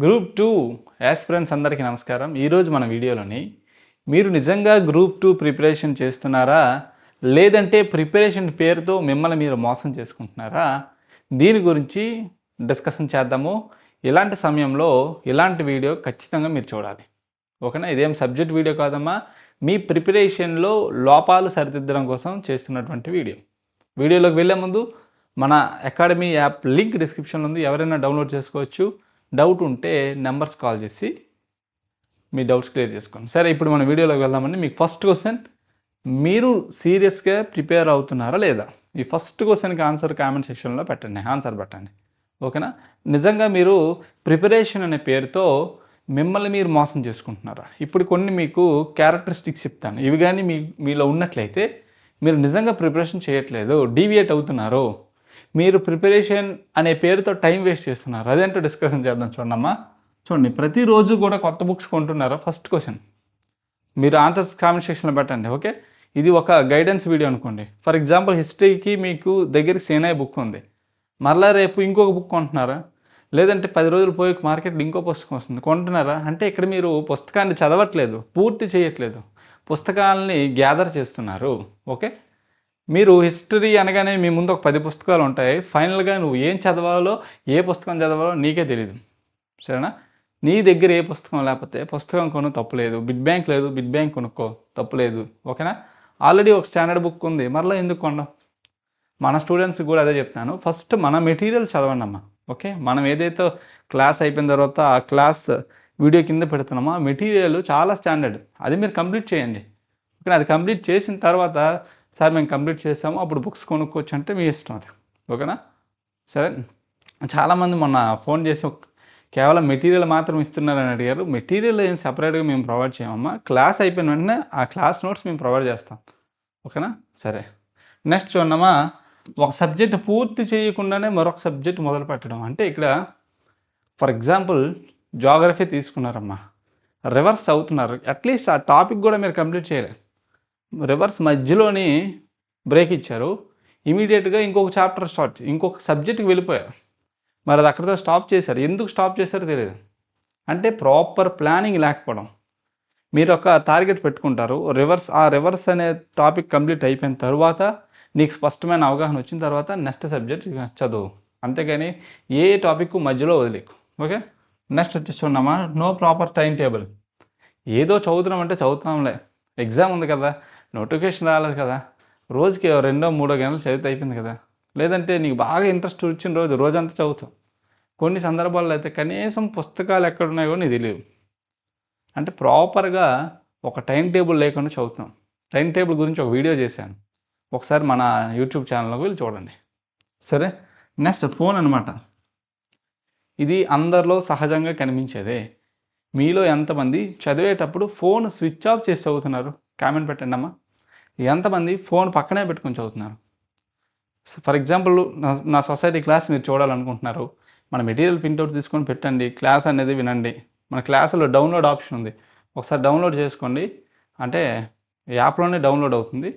Group 2 aspirants అందరికీ నమస్కారం. ఈరోజు మన వీడియోలోని మీరు నిజంగా గ్రూప్ 2 ప్రిపరేషన్ చేస్తున్నారా? లేదంటే ప్రిపరేషన్ పేరుతో మిమ్మల్ని మీరు మోసం చేసుకుంటున్నారా? దీని గురించి డిస్కషన్ చేద్దాము. ఇలాంటి సమయంలో ఇలాంటి వీడియో ఖచ్చితంగా మీరు చూడాలి. ఓకేనా? ఇదేం సబ్జెక్ట్ వీడియో కాదమ్మా. మీ ప్రిపరేషన్‌లో లోపాలు సరిదిద్దడం కోసం చేస్తున్నటువంటి వీడియో. వీడియోలోకి వెళ్ళే ముందు మన అకాడమీ యాప్ లింక్ డిస్క్రిప్షన్‌లో ఉంది. ఎవరైనా డౌన్లోడ్ చేసుకోవచ్చు. డౌట్ ఉంటే నంబర్స్ కాల్ చేసి మీ డౌట్స్ క్లియర్ చేసుకోండి. సరే, ఇప్పుడు మన వీడియోలోకి వెళ్దామండి. మీకు ఫస్ట్ క్వశ్చన్, మీరు సీరియస్‌గా ప్రిపేర్ అవుతున్నారా లేదా? ఈ ఫస్ట్ క్వశ్చన్‌కి ఆన్సర్ కామెంట్ సెక్షన్‌లో పెట్టండి. ఆన్సర్ పెట్టండి. ఓకేనా? నిజంగా మీరు ప్రిపరేషన్ అనే పేరుతో మిమ్మల్ని మీరు మోసం చేసుకుంటున్నారా? ఇప్పుడు కొన్ని మీకు క్యారెక్టరిస్టిక్స్ చెప్తాను. ఇవి గానీ మీలో ఉన్నట్లయితే మీరు నిజంగా ప్రిపరేషన్ చేయట్లేదు, డీవియేట్ అవుతున్నారు. మీరు ప్రిపరేషన్ అనే పేరుతో టైం వేస్ట్ చేస్తున్నారు. అదేంటో డిస్కషన్ చేద్దాం చూడండమ్మా. చూడండి, ప్రతిరోజు కూడా కొత్త బుక్స్ కొంటున్నారా? First question. మీరు ఆన్సర్స్ కామెంట్ సెక్షన్‌లో పెట్టండి. ఓకే. ఇది ఒక గైడెన్స్ వీడియో అనుకోండి. ఫర్ ఎగ్జాంపుల్ హిస్టరీకి మీకు దగ్గరికి సేనాయి బుక్ ఉంది. మరలా రేపు ఇంకొక బుక్ కొంటున్నారా? లేదంటే 10 రోజులు పోయి మార్కెట్‌లో ఇంకో పుస్తకం వస్తుంది. కొంటున్నారా? అంటే ఇక్కడ మీరు పుస్తకాన్ని చదవట్లేదు, పూర్తి చేయట్లేదు. పుస్తకాలని గ్యాదర్ చేస్తున్నారు. ఓకే. మీరు హిస్టరీ అనగానే మీ ముందు ఒక 10 పుస్తకాలు ఉంటాయి. ఫైనల్‌గా నువ్వు ఏం చదవాలో, ఏ పుస్తకం చదవాలో నీకే తెలీదు. సరేనా? నీ దగ్గర ఏ పుస్తకం లేకపోతే పుస్తకం కొను, తప్పులేదు. బిడ్ బ్యాంక్ లేదు, బిడ్ బ్యాంక్ కొనుక్కో, తప్పులేదు. ఓకేనా? ఆల్రెడీ ఒక స్టాండర్డ్ బుక్ ఉంది. మరలా ఎందుకు కొనడం? మన స్టూడెంట్స్‌కి కూడా అదే చెప్తాను. ఫస్ట్ మన మెటీరియల్ చదవండమ్మా. ఓకే. మనం ఏదైతే క్లాస్ అయిపోయిన తర్వాత ఆ క్లాస్ వీడియో కింద పెడుతున్నామో ఆ మెటీరియల్ చాలా స్టాండర్డ్. అది మీరు కంప్లీట్ చేయండి. ఓకేనా? అది కంప్లీట్ చేసిన తర్వాత, సార్ మేము కంప్లీట్ చేసాము, అప్పుడు బుక్స్ కొనుక్కోవచ్చు అంటే మీ ఇష్టం అది. ఓకేనా? సరే. చాలామంది మొన్న ఫోన్ చేసి కేవలం మెటీరియల్ మాత్రం ఇస్తున్నారని అడిగారు. మెటీరియల్ ఏం సెపరేట్‌గా మేము ప్రొవైడ్ చేయమమ్మా. క్లాస్ అయిపోయిన వెంటనే ఆ క్లాస్ నోట్స్ మేము ప్రొవైడ్ చేస్తాం. ఓకేనా? సరే. నెక్స్ట్ చూడండమ్మా, ఒక సబ్జెక్ట్ పూర్తి చేయకుండానే మరొక సబ్జెక్ట్ మొదలుపెట్టడం. అంటే ఇక్కడ ఫర్ ఎగ్జాంపుల్ జియోగ్రఫీ తీసుకున్నారమ్మా. రివర్స్ అవుతున్నారు. అట్‌లీస్ట్ ఆ టాపిక్ కూడా మీరు కంప్లీట్ చేయలే. రివర్స్ మధ్యలోని బ్రేక్ ఇచ్చారు. ఇమ్మీడియేట్‌గా ఇంకొక చాప్టర్ ఇంకొక సబ్జెక్ట్‌కి వెళ్ళిపోయారు. మరి అది అక్కడితో స్టాప్ చేశారు. ఎందుకు స్టాప్ చేశారో తెలీదు. అంటే ప్రాపర్ ప్లానింగ్ లేకపోవడం. మీరు ఒక టార్గెట్ పెట్టుకుంటారు. రివర్స్ అనే టాపిక్ కంప్లీట్ అయిపోయిన తరువాత నీకు స్పష్టమైన అవగాహన వచ్చిన తర్వాత నెక్స్ట్ సబ్జెక్ట్ చదువు. అంతేగాని ఏ టాపిక్ మధ్యలో వదిలేకు. ఓకే. నెక్స్ట్ వచ్చేసి చూడమ్మా, నో ప్రాపర్ టైం టేబుల్. ఏదో చదువుతున్నామంటే చదువుతాంలే, ఎగ్జామ్ ఉంది కదా, నోటిఫికేషన్ రాలేదు కదా, రోజుకి 2-3 గంటలు చదివితే అయిపోయింది కదా. లేదంటే నీకు బాగా ఇంట్రెస్ట్ వచ్చిన రోజు రోజంతా చదువుతావు. కొన్ని సందర్భాల్లో అయితే కనీసం పుస్తకాలు ఎక్కడున్నాయో నీకు తెలియదు. అంటే ప్రాపర్‌గా ఒక టైం టేబుల్ లేకుండా చదువుతాం. టైం టేబుల్ గురించి ఒక వీడియో చేశాను. ఒకసారి మన యూట్యూబ్ ఛానల్‌లోకి వెళ్ళి చూడండి. సరే. నెక్స్ట్ ఫోన్ అనమాట. ఇది అందరిలో సహజంగా కనిపించేదే. మీలో ఎంతమంది చదివేటప్పుడు ఫోన్ స్విచ్ ఆఫ్ చేసి చదువుతున్నారు? కామెంట్ పెట్టండమ్మా. ఎంతమంది ఫోన్ పక్కనే పెట్టుకొని చదువుతున్నారు? ఫర్ ఎగ్జాంపుల్ నా సొసైటీ క్లాస్ మీరు చూడాలనుకుంటున్నారు. మన మెటీరియల్ ప్రింటౌట్ తీసుకొని పెట్టండి. క్లాస్ అనేది వినండి. మన క్లాసులో డౌన్లోడ్ ఆప్షన్ ఉంది. ఒకసారి డౌన్లోడ్ చేసుకోండి. అంటే యాప్‌లోనే డౌన్లోడ్ అవుతుంది.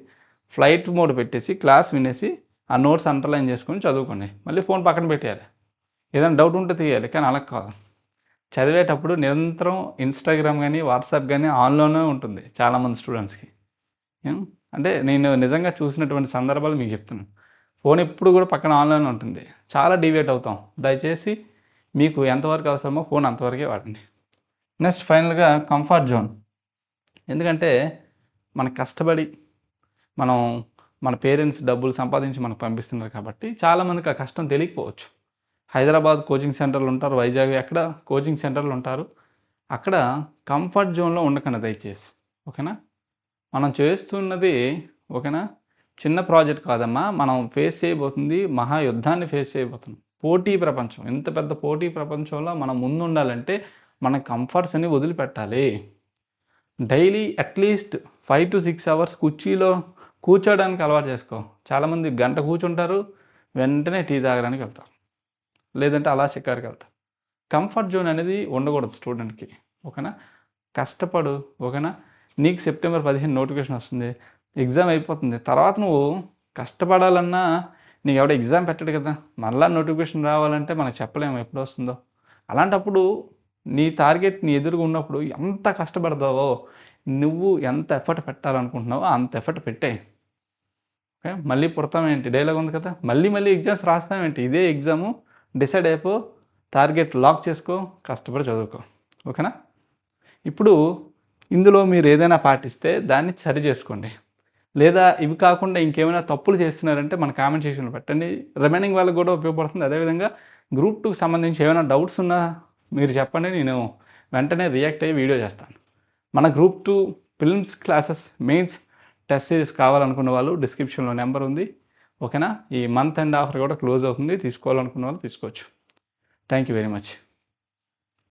ఫ్లైట్ మోడ్ పెట్టేసి క్లాస్ వినేసి ఆ నోట్స్ అండర్‌లైన్ చేసుకొని చదువుకోండి. మళ్ళీ ఫోన్ పక్కన పెట్టేయాలి. ఏదైనా డౌట్ ఉంటే తీయాలి. కానీ అలా కాదు. చదివేటప్పుడు నిరంతరం ఇన్‌స్టాగ్రామ్ గానీ, వాట్సాప్ గానీ ఆన్‌లోనే ఉంటుంది చాలామంది స్టూడెంట్స్‌కి. అంటే నేను నిజంగా చూసినటువంటి సందర్భాలు మీకు చెప్తున్నాను. ఫోన్ ఎప్పుడు కూడా పక్కన ఆన్‌లోనే ఉంటుంది. చాలా డీవియేట్ అవుతాం. దయచేసి మీకు ఎంతవరకు అవసరమో ఫోన్ అంతవరకే వాడండి. నెక్స్ట్ ఫైనల్‌గా కంఫర్ట్ జోన్. ఎందుకంటే మనం కష్టపడి మనం మన పేరెంట్స్ డబ్బులు సంపాదించి మనకు పంపిస్తున్నారు కాబట్టి చాలామందికి ఆ కష్టం తెలియకపోవచ్చు. హైదరాబాద్ కోచింగ్ సెంటర్లు ఉంటారు, వైజాగ్ ఎక్కడ కోచింగ్ సెంటర్లు ఉంటారు. అక్కడ కంఫర్ట్ జోన్‌లో ఉండకండి దయచేసి. ఓకేనా? మనం చేస్తున్నది, ఓకేనా, చిన్న ప్రాజెక్ట్ కాదమ్మా. మనం ఫేస్ చేయబోతుంది మహాయుద్ధాన్ని ఫేస్ చేయబోతున్నాం. పోటీ ప్రపంచం. ఇంత పెద్ద పోటీ ప్రపంచంలో మనం ముందుండాలంటే మన కంఫర్ట్స్‌ని వదిలిపెట్టాలి. డైలీ అట్‌లీస్ట్ 5-6 అవర్స్ కుర్చీలో కూర్చోడానికి అలవాటు చేసుకో. చాలామంది గంట కూర్చుంటారు, వెంటనే టీ తాగడానికి వెళ్తారు. లేదంటే అలా షికారుకి వెళ్తారు. కంఫర్ట్ జోన్ అనేది ఉండకూడదు స్టూడెంట్‌కి. ఓకేనా? కష్టపడు. ఓకేనా? నీకు సెప్టెంబర్ 15 నోటిఫికేషన్ వస్తుంది. ఎగ్జామ్ అయిపోతుంది. తర్వాత నువ్వు కష్టపడాలన్నా నీకెవడో ఎగ్జామ్ పెట్టడు కదా. మరలా నోటిఫికేషన్ రావాలంటే మనకు చెప్పలేము ఎప్పుడొస్తుందో. అలాంటప్పుడు నీ టార్గెట్ నీ ఎదురుగా ఉన్నప్పుడు ఎంత కష్టపడతావో, నువ్వు ఎంత ఎఫర్ట్ పెట్టాలనుకుంటున్నావో అంత ఎఫర్ట్ పెట్టేయి. ఓకే. మళ్ళీ పుడతామేంటి డైలాగ్ ఉంది కదా! మళ్ళీ మళ్ళీ ఎగ్జామ్స్ రాస్తామేంటి, ఇదే ఎగ్జాము, డిసైడ్ అయిపో, టార్గెట్ లాక్ చేసుకో, కష్టపడి చదువుకో. ఓకేనా? ఇప్పుడు ఇందులో మీరు ఏదైనా పాటిస్తే దాన్ని సరి చేసుకోండి. లేదా ఇవి కాకుండా ఇంకేమైనా తప్పులు చేస్తున్నారంటే మన కామెంట్ సెక్షన్లో పెట్టండి. రిమైనింగ్ వాళ్ళకి కూడా ఉపయోగపడుతుంది. అదేవిధంగా గ్రూప్ 2కి సంబంధించి ఏమైనా డౌట్స్ ఉన్నా మీరు చెప్పండి, నేను వెంటనే రియాక్ట్ అయ్యి వీడియో చేస్తాను. మన group 2 films classes mains test series కావాలనుకున్న వాళ్ళు డిస్క్రిప్షన్లో నెంబర్ ఉంది. ఓకేనా? ఈ మంత్ ఎండ్ ఆఫర్ కూడా క్లోజ్ అవుతుంది. తీసుకోవాలనుకున్న వాళ్ళు తీసుకోవచ్చు. Thank you very much.